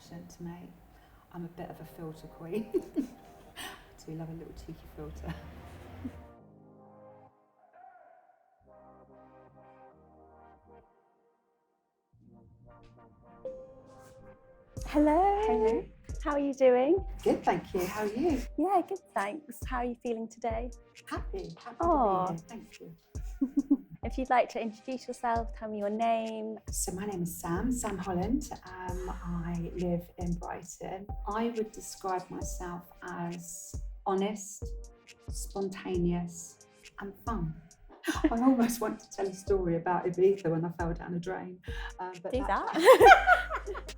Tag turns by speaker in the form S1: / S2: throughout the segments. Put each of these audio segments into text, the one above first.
S1: exception to me. I'm a bit of a filter queen. I do love a little cheeky filter.
S2: Hello.
S1: Hello.
S2: How are you doing?
S1: Good, thank you. How are you?
S2: Yeah, good, thanks. How are you feeling today?
S1: Happy to
S2: Aw.
S1: be here. Thank you.
S2: If you'd like to introduce yourself, tell me your name.
S1: So my name is Sam Holland. I live in Brighton. I would describe myself as honest, spontaneous and fun. I almost want to tell a story about Ibiza when I fell down a drain. But
S2: Do that.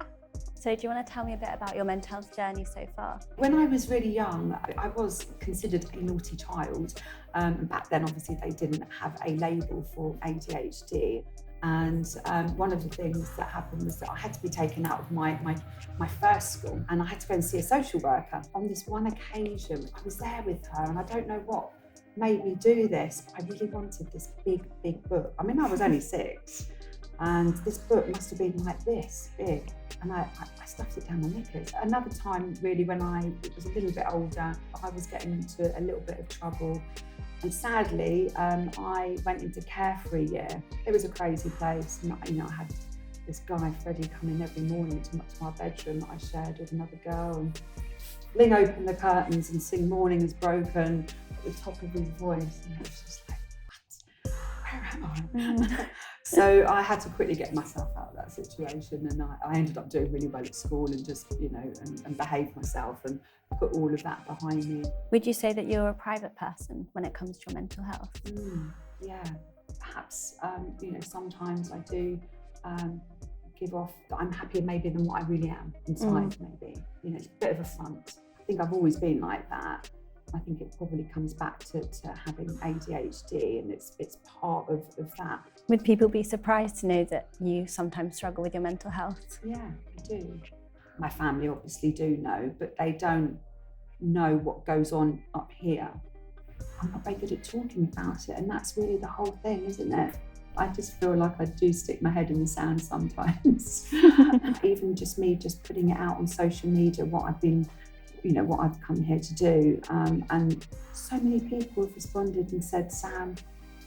S2: So do you want to tell me a bit about your mental health journey so far?
S1: When I was really young, I was considered a naughty child. And back then, obviously, they didn't have a label for ADHD. And one of the things that happened was that I had to be taken out of my first school, and I had to go and see a social worker. On this one occasion, I was there with her, and I don't know what made me do this, but I really wanted this big book. I mean, I was only 6. And this book must have been like this big, and I stuffed it down my knickers. Another time, really, when I was a little bit older, I was getting into a little bit of trouble, and sadly, I went into care for a year. It was a crazy place, and I had this guy, Freddie, come in every morning to my bedroom that I shared with another girl, and fling open the curtains and sing "Morning Is Broken" at the top of his voice, and I was just like, what? Where am I? So I had to quickly get myself out of that situation, and I ended up doing really well at school and just, and behaved myself and put all of that behind me.
S2: Would you say that you're a private person when it comes to your mental health?
S1: Yeah, perhaps, sometimes I do give off that I'm happier maybe than what I really am inside, maybe. It's a bit of a front. I think I've always been like that. I think it probably comes back to having ADHD, and it's part of that.
S2: Would people be surprised to know that you sometimes struggle with your mental health?
S1: Yeah, I do. My family obviously do know, but they don't know what goes on up here. I'm not very good at talking about it, and that's really the whole thing, isn't it? I just feel like I do stick my head in the sand sometimes. Even just me putting it out on social media, what I've come here to do. And so many people have responded and said, Sam,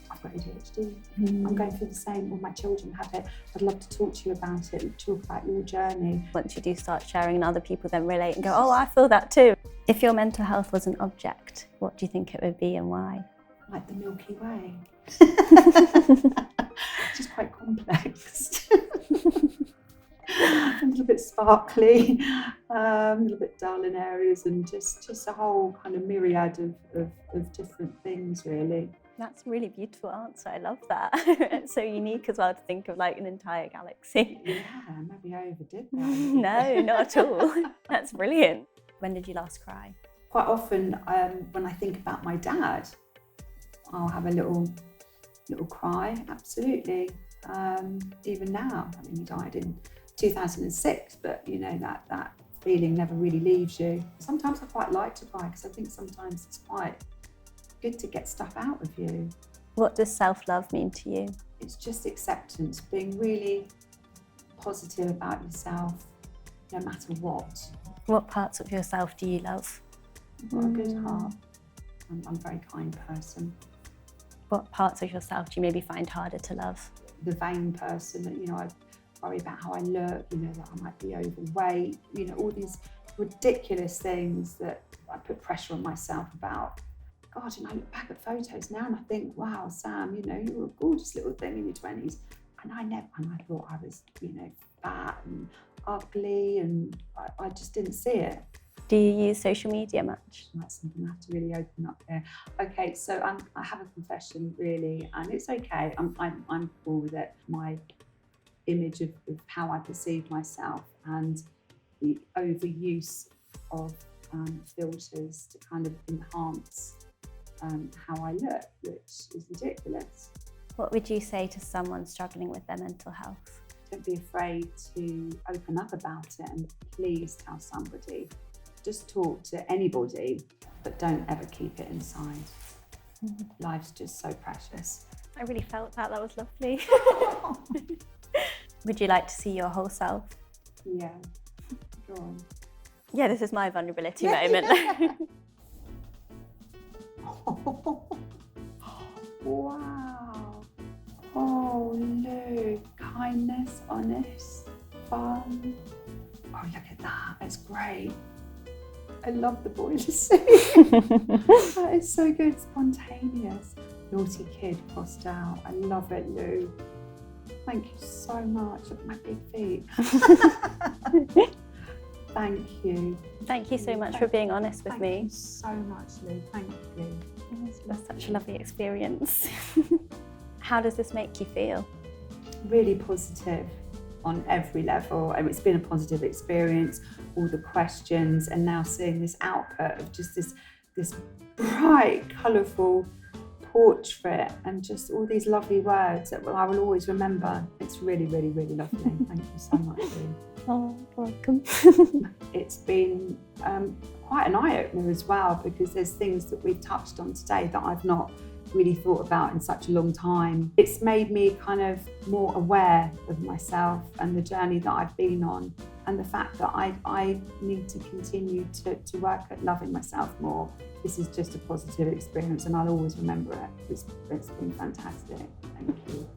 S1: I've got ADHD. I'm going through the same, all my children have it. I'd love to talk to you about it and talk about your journey.
S2: Once you do start sharing and other people then relate and go, oh, I feel that too. If your mental health was an object, what do you think it would be and why?
S1: Like the Milky Way. It's just quite complex. A little bit sparkly, a little bit dull in areas, and just a whole kind of myriad of different things, really.
S2: That's a really beautiful answer. I love that. It's so unique as well to think of like an entire galaxy.
S1: Yeah, maybe I overdid that.
S2: No, not at all. That's brilliant. When did you last cry?
S1: Quite often, when I think about my dad, I'll have a little cry. Absolutely. Even now, I mean, he died in 2006, but that feeling never really leaves you. Sometimes I quite like to cry because I think sometimes it's quite good to get stuff out of you.
S2: What does self-love mean to you?
S1: It's just acceptance, being really positive about yourself, no matter what.
S2: What parts of yourself do you love?
S1: I've got a good heart. I'm a very kind person.
S2: What parts of yourself do you maybe find harder to love?
S1: The vain person, I worry about how I look, that I might be overweight, all these ridiculous things that I put pressure on myself about. God, I look back at photos now and I think, wow, Sam, you were a gorgeous little thing in your 20s. And I thought I was, fat and ugly, and I just didn't see it.
S2: Do you use social media much?
S1: That's something I have to really open up here. Okay, so I have a confession, really, and it's okay. I'm cool with it. My image of how I perceive myself and the overuse of filters to kind of enhance how I look, which is ridiculous.
S2: What would you say to someone struggling with their mental health?
S1: Don't be afraid to open up about it, and please tell somebody. Just talk to anybody, but don't ever keep it inside. Life's just so precious.
S2: I really felt that. That was lovely. Would you like to see your whole self?
S1: Yeah. Go on.
S2: Yeah, this is my vulnerability moment.
S1: Wow. Oh, look. Kindness, honest, fun. Oh, look at that. It's great. I love the boiler suit. That is so good. Spontaneous. Naughty kid crossed out. I love it, Lou. Thank you so much. Look at my big feet. Thank you.
S2: Thank you so much for being honest with me.
S1: Thank you so much, Lou. Thank you.
S2: That's such a lovely experience. How does this make you feel?
S1: Really positive on every level. And it's been a positive experience, all the questions, and now seeing this output of just this bright, colourful portrait and just all these lovely words that I will always remember. It's really, really, really lovely. Thank you so much, Lou.
S2: Oh, welcome.
S1: It's been quite an eye-opener as well, because there's things that we've touched on today that I've not really thought about in such a long time. It's made me kind of more aware of myself and the journey that I've been on, and the fact that I need to continue to work at loving myself more. This is just a positive experience and I'll always remember it. It's been fantastic. Thank you.